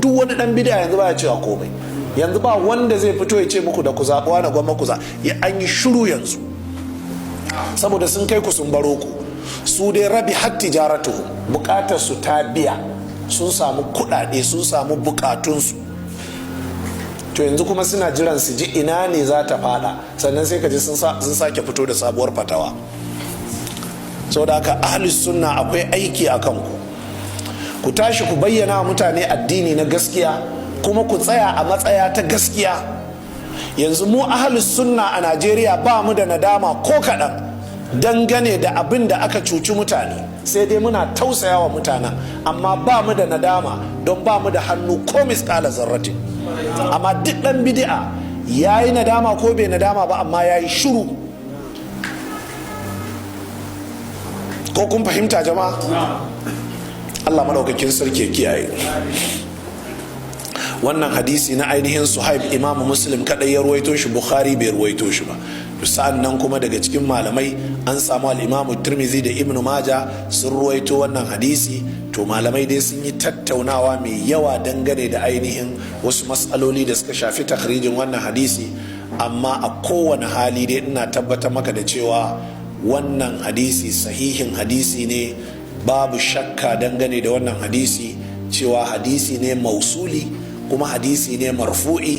duk wani dan bid'a yanzu ba ya cewa komai. Yanzu ba wanda zai fito ya ce muku da ku zaɓuwa na gwamma ku an yi shiru yanzu, saboda sun kai ku sun baro ku. Su dai rabi har tijaratu, bukatar su ta biya, sun samu kuɗaɗe, sun samu bukatunsu. To yanzu kuma suna jiran su ji ina ne za ta fada, sannan sai ka ji sun sake fito da sabuwar fatawa. Saboda haka ahlus sunna akwai aiki a kanku, ku tashi ku bayyana wa mutane addini na gaskiya, kuma ku tsaya a matsaya ta gaskiya. Yanzu mu ahlus sunna a Najeriya ba mu da nadama ko kaɗan dangane da abin da aka cuci mutane, sai dai muna tausaya wa mutanen, amma ba mu da nadama don ba mu da hannu ko misƙala zarratin. Amma duk ɗan bid'a ya yi nadama ko bai nadama ba, amma ya yi shuru. Ko kun fahimta jama'a? Allah maɗaukakin sarki kiyaye. Wannan hadisi na ainihin Suhaib, Imam Muslim kadai ya ruwaito shi, Bukhari bai ruwaito shi ba. Sa'an nan kuma daga cikin malamai an samu al-Imam Tirmidhi da Ibn Majah sun ruwaito wannan hadisi. To malamai dai sun yi tattaunawa mai yawa dangane da ainihin wasu matsaloli da suka shafi takhrijin wannan hadisi, amma a kowane hali dai ina tabbatar maka da cewa wannan hadisi sahihin hadisi ne, babu shakka dangane da wannan hadisi cewa hadisi ne mausuli kuma hadisi ne marfu'i.